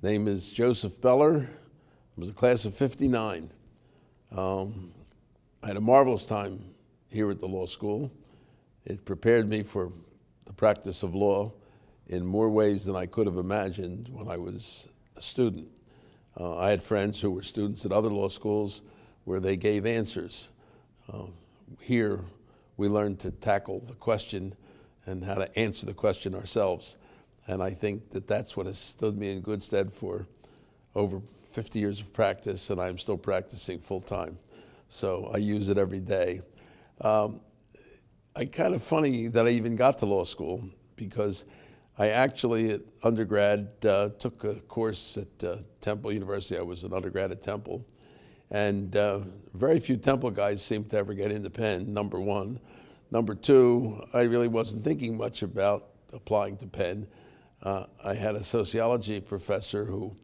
Name is Joseph Beller. I was a class of '59. I had a marvelous time here at the law school. It prepared me for the practice of law in more ways than I could have imagined when I was a student. I had friends who were students at other law schools where they gave answers. Here, we learned to tackle the question and how to answer the question ourselves. And I think that that's what has stood me in good stead for over 50 years of practice, and I'm still practicing full time. So I use it every day. Kind of funny that I even got to law school, because I actually, at undergrad, took a course at Temple University. I was an undergrad at Temple. And very few Temple guys seem to ever get into Penn, number one. Number two, I really wasn't thinking much about applying to Penn. I had a sociology professor who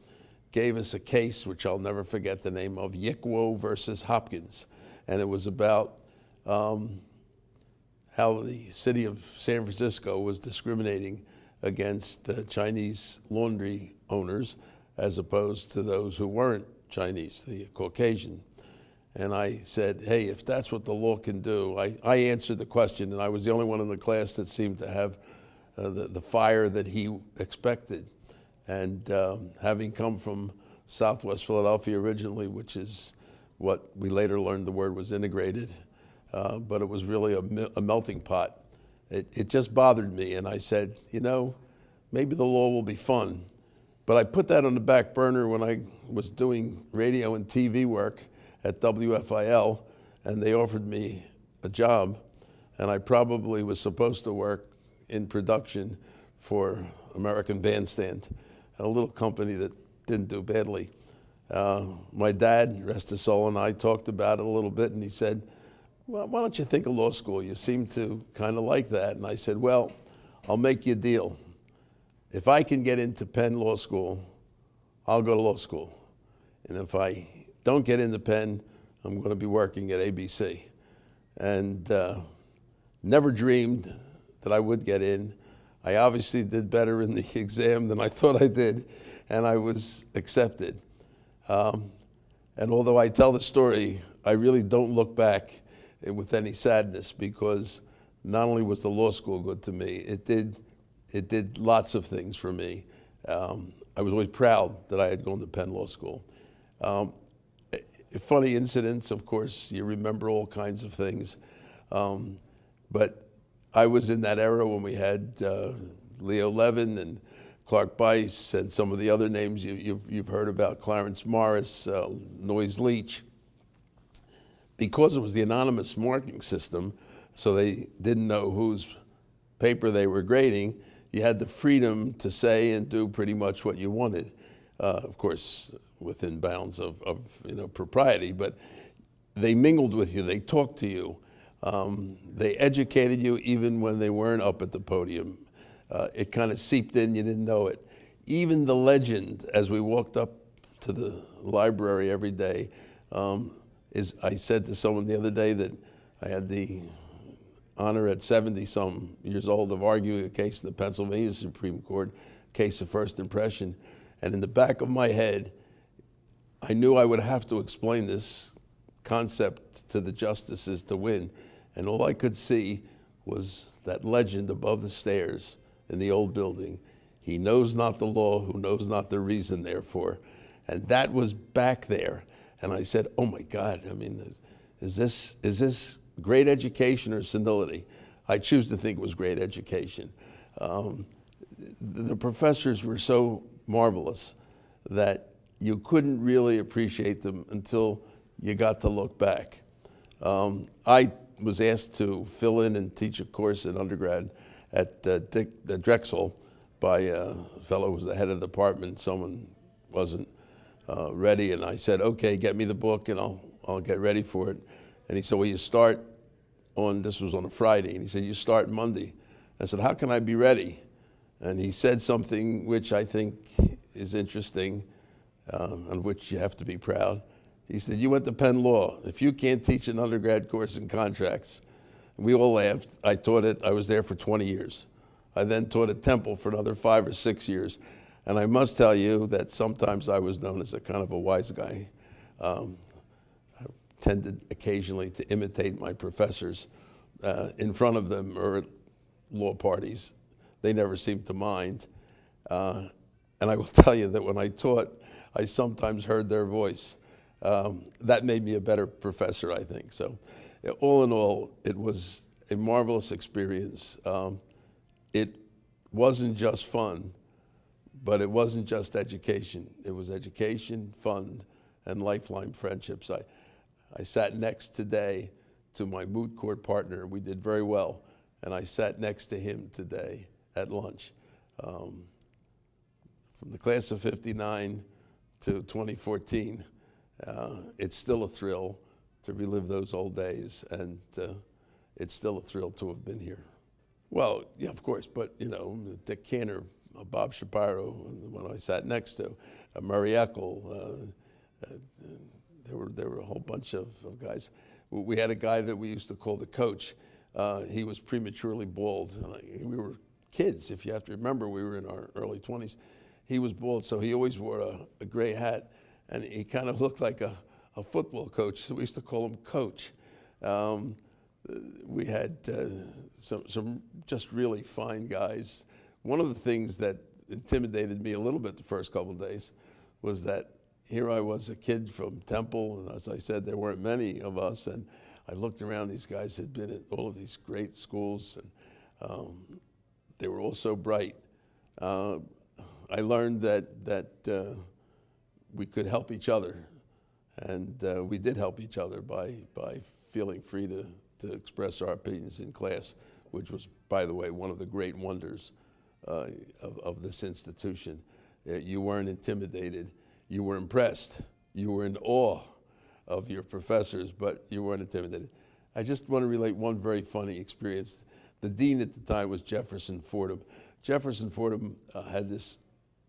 gave us a case, which I'll never forget the name of, Yickwo versus Hopkins. And it was about how the city of San Francisco was discriminating against Chinese laundry owners as opposed to those who weren't Chinese, the Caucasian. And I said, hey, if that's what the law can do, I answered the question, and I was the only one in the class that seemed to have the fire that he expected. And having come from Southwest Philadelphia originally, which is what we later learned the word was integrated, but it was really a melting pot. It just bothered me, and I said, you know, maybe the law will be fun. But I put that on the back burner when I was doing radio and TV work at WFIL, and they offered me a job, and I probably was supposed to work in production for American Bandstand, a little company that didn't do badly. My dad, rest his soul, and I talked about it a little bit, and he said, well, why don't you think of law school? You seem to kind of like that. And I said, well, I'll make you a deal. If I can get into Penn Law School, I'll go to law school. And if I don't get into Penn, I'm going to be working at ABC. And never dreamed that I would get in. I obviously did better in the exam than I thought I did, and I was accepted. And although I tell the story, I really don't look back with any sadness, because not only was the law school good to me, it did lots of things for me. I was always proud that I had gone to Penn Law School. Funny incidents, of course, you remember all kinds of things. But I was in that era when we had Leo Levin and Clark Bice and some of the other names you've heard about, Clarence Morris, Noyes Leach. Because it was the anonymous marking system, so they didn't know whose paper they were grading, you had the freedom to say and do pretty much what you wanted. Of course, within bounds of propriety, but they mingled with you, they talked to you. They educated you even when they weren't up at the podium. It kind of seeped in, you didn't know it. Even the legend, as we walked up to the library every day, I said to someone the other day that I had the honor at 70-some years old of arguing a case in the Pennsylvania Supreme Court, case of first impression. And in the back of my head, I knew I would have to explain this concept to the justices to win. And all I could see was that legend above the stairs in the old building. He knows not the law, who knows not the reason, therefore. And that was back there. And I said, oh my God, I mean, is this great education or senility? I choose to think it was great education. The professors were so marvelous that you couldn't really appreciate them until you got to look back. I was asked to fill in and teach a course in undergrad at Drexel by a fellow who was the head of the department. Someone wasn't ready, and I said, okay, get me the book and I'll get ready for it. And he said, well, you start on, this was on a Friday, and he said, you start Monday. I said, how can I be ready? And he said something which I think is interesting, on which you have to be proud. He said, you went to Penn Law. If you can't teach an undergrad course in contracts, we all laughed. I taught it. I was there for 20 years. I then taught at Temple for another 5 or 6 years. And I must tell you that sometimes I was known as a kind of a wise guy. I tended occasionally to imitate my professors in front of them or at law parties. They never seemed to mind. And I will tell you that when I taught, I sometimes heard their voice. That made me a better professor, I think. So all in all, it was a marvelous experience. It wasn't just fun, but it wasn't just education. It was education, fun, and lifelong friendships. I sat next today to my moot court partner. We did very well. And I sat next to him today at lunch. From the class of '59 to 2014, it's still a thrill to relive those old days, and it's still a thrill to have been here. Well, yeah, of course, but you know, Dick Cantor, Bob Shapiro, when I sat next to, Murray Eckel, there were a whole bunch of guys. We had a guy that we used to call the coach. He was prematurely bald. We were kids, if you have to remember, we were in our early 20s. He was bald, so he always wore a gray hat, and he kind of looked like a football coach, so we used to call him Coach. We had some just really fine guys. One of the things that intimidated me a little bit the first couple of days was that here I was, a kid from Temple, and as I said, there weren't many of us, and I looked around, these guys had been at all of these great schools, and they were all so bright. I learned that we could help each other, and we did help each other by feeling free to express our opinions in class, which was, by the way, one of the great wonders of this institution. You weren't intimidated. You were impressed. You were in awe of your professors, but you weren't intimidated. I just want to relate one very funny experience. The dean at the time was Jefferson Fordham. Jefferson Fordham had this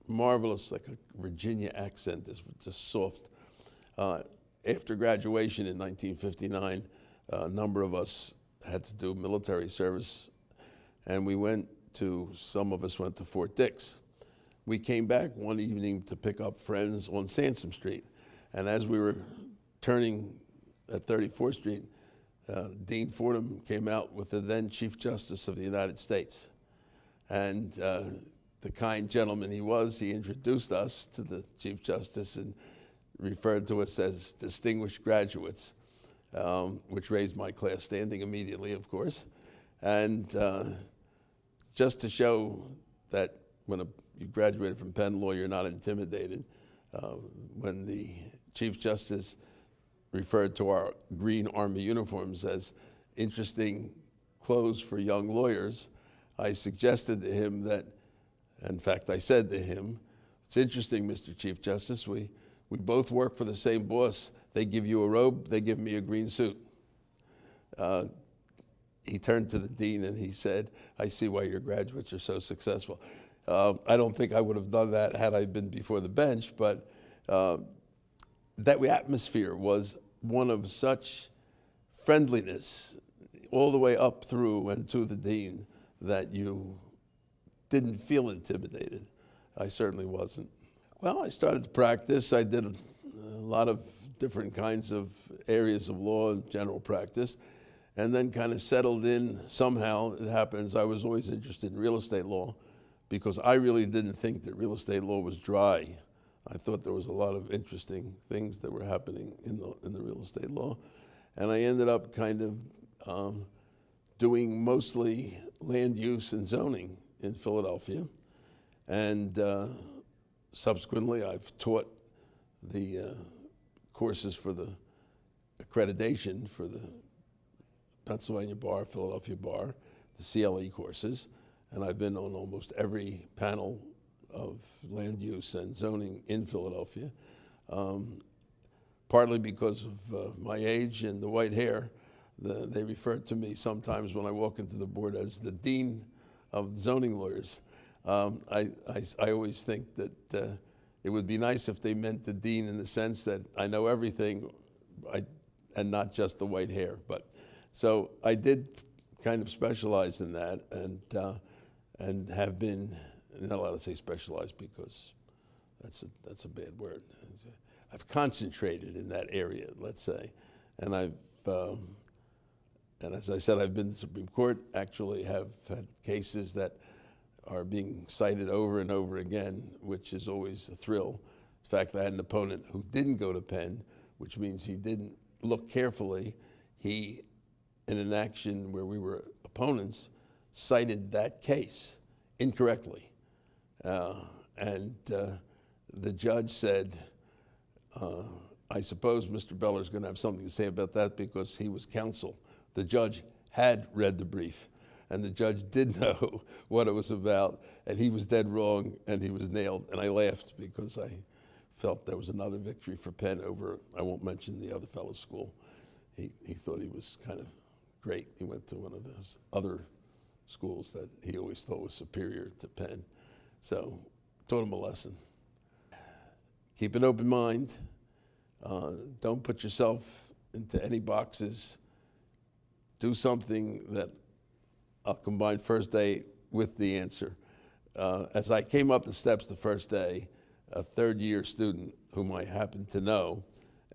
marvelous, like a Virginia accent, this just soft. After graduation in 1959, a number of us had to do military service, and some of us went to Fort Dix. We came back one evening to pick up friends on Sansom Street, and as we were turning at 34th Street, Dean Fordham came out with the then Chief Justice of the United States. And the kind gentleman he was, he introduced us to the Chief Justice and referred to us as distinguished graduates, which raised my class standing immediately, of course. And just to show that when you graduated from Penn Law, you're not intimidated, when the Chief Justice referred to our green Army uniforms as interesting clothes for young lawyers, I suggested to him that, in fact, I said to him, it's interesting, Mr. Chief Justice, we both work for the same boss. They give you a robe, they give me a green suit. He turned to the dean and he said, I see why your graduates are so successful. I don't think I would have done that had I been before the bench, but that atmosphere was one of such friendliness all the way up through and to the dean that you didn't feel intimidated. I certainly wasn't. Well, I started to practice. I did a lot of different kinds of areas of law and general practice, and then kind of settled in somehow. It happens. I was always interested in real estate law because I really didn't think that real estate law was dry. I thought there was a lot of interesting things that were happening in the real estate law. And I ended up kind of doing mostly land use and zoning in Philadelphia. And subsequently, I've taught the courses for the accreditation for the Pennsylvania Bar, Philadelphia Bar, the CLE courses. And I've been on almost every panel of land use and zoning in Philadelphia, partly because of my age and the white hair. They refer to me sometimes when I walk into the board as the dean of zoning lawyers. I always think that it would be nice if they meant the dean in the sense that I know everything and not just the white hair. But so I did kind of specialize in that and have been, not allowed to say specialized because That's a bad word. I've concentrated in that area, let's say, and and as I said, I've been to the Supreme Court. Actually, have had cases that are being cited over and over again, which is always a thrill. In fact, I had an opponent who didn't go to Penn, which means he didn't look carefully. He, in an action where we were opponents, cited that case incorrectly. And the judge said, I suppose Mr. Beller's going to have something to say about that because he was counsel. The judge had read the brief, and the judge did know what it was about, and he was dead wrong, and he was nailed. And I laughed because I felt there was another victory for Penn over, I won't mention the other fellow's school. He thought he was kind of great. He went to one of those other schools that he always thought was superior to Penn. So taught him a lesson. Keep an open mind. Don't put yourself into any boxes. Do something that I'll combine first day with the answer. As I came up the steps the first day, a third-year student whom I happened to know,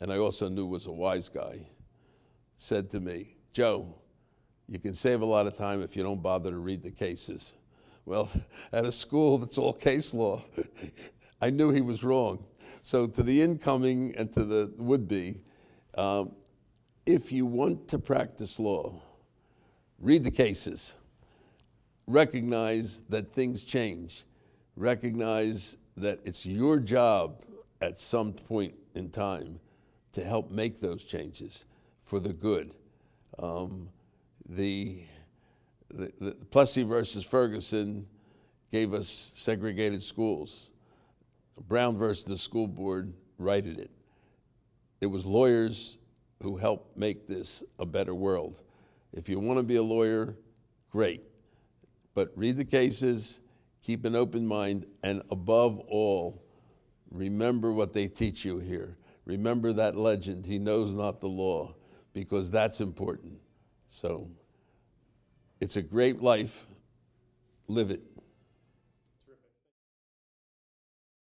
and I also knew was a wise guy, said to me, "Joe, you can save a lot of time if you don't bother to read the cases." Well, at a school that's all case law, I knew he was wrong. So to the incoming and to the would-be, if you want to practice law, read the cases. Recognize that things change. Recognize that it's your job at some point in time to help make those changes for the good. The Plessy versus Ferguson gave us segregated schools. Brown versus the school board righted it. It was lawyers who helped make this a better world. If you want to be a lawyer, great. But read the cases, keep an open mind, and above all, remember what they teach you here. Remember that legend, he knows not the law, because that's important. So it's a great life. Live it.